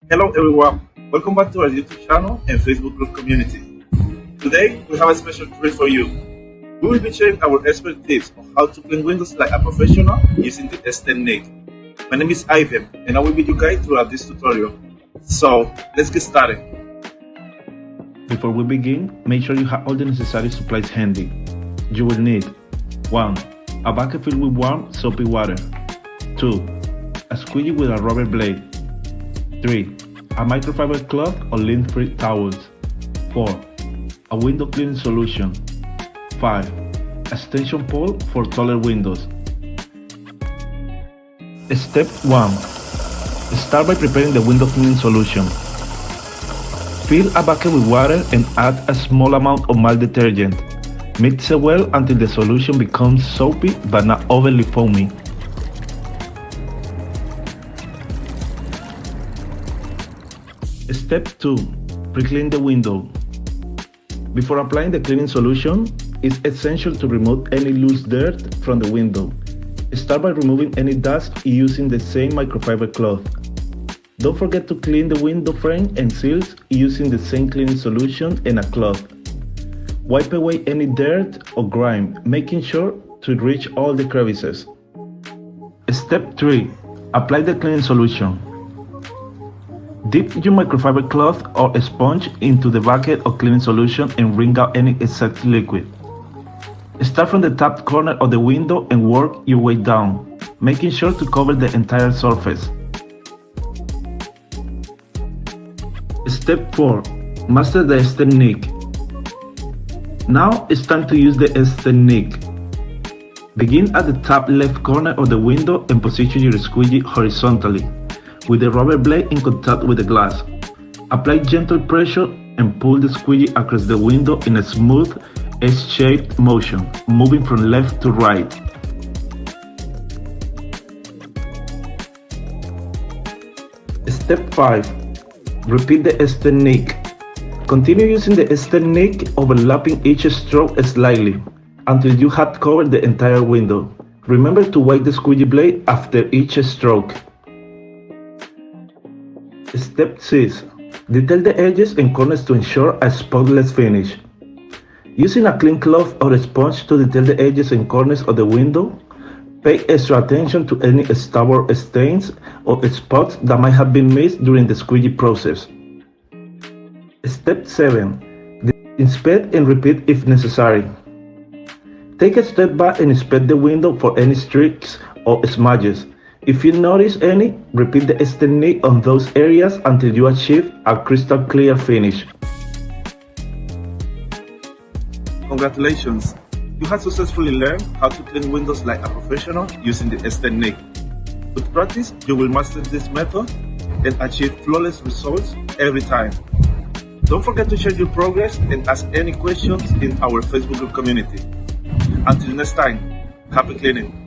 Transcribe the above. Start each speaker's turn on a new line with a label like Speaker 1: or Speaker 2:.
Speaker 1: Hello everyone, welcome back to our YouTube channel and Facebook group community. Today we have a special treat for you. We will be sharing our expert tips on how to clean windows like a professional using the S10 My name is Ivan and I will be your guide throughout this tutorial. So let's get started.
Speaker 2: Before we begin, make sure you have all the necessary supplies handy. You will need 1. A bucket filled with warm, soapy water. 2. A squeegee with a rubber blade. 3. A microfiber cloth or lint-free towels. 4. A window cleaning solution. 5. A extension pole for taller windows. Step 1. Start by preparing the window cleaning solution. Fill a bucket with water and add a small amount of mild detergent. Mix it well until the solution becomes soapy but not overly foamy. Step 2. Pre-clean the window. Before applying the cleaning solution, it's essential to remove any loose dirt from the window. Start by removing any dust using the same microfiber cloth. Don't forget to clean the window frame and seals using the same cleaning solution and a cloth. Wipe away any dirt or grime, making sure to reach all the crevices. Step 3. Apply the cleaning solution. Dip your microfiber cloth or a sponge into the bucket of cleaning solution and wring out any excess liquid. Start from the top corner of the window and work your way down, making sure to cover the entire surface. Step 4. Master the S10. Now it's time to use the S10. Begin at the top left corner of the window and position your squeegee horizontally, with the rubber blade in contact with the glass. Apply gentle pressure and pull the squeegee across the window in a smooth, S-shaped motion, moving from left to right. Step 5. Repeat the S10. Continue using the S10, overlapping each stroke slightly until you have covered the entire window. Remember to wipe the squeegee blade after each stroke. Step 6. Detail the edges and corners to ensure a spotless finish. Using a clean cloth or a sponge to detail the edges and corners of the window, pay extra attention to any stubborn stains or spots that might have been missed during the squeegee process. Step 7. Inspect and repeat if necessary. Take a step back and inspect the window for any streaks or smudges. If you notice any, repeat the S10 on those areas until you achieve a crystal clear finish.
Speaker 1: Congratulations! You have successfully learned how to clean windows like a professional using the S10. With practice, you will master this method and achieve flawless results every time. Don't forget to share your progress and ask any questions in our Facebook group community. Until next time, happy cleaning!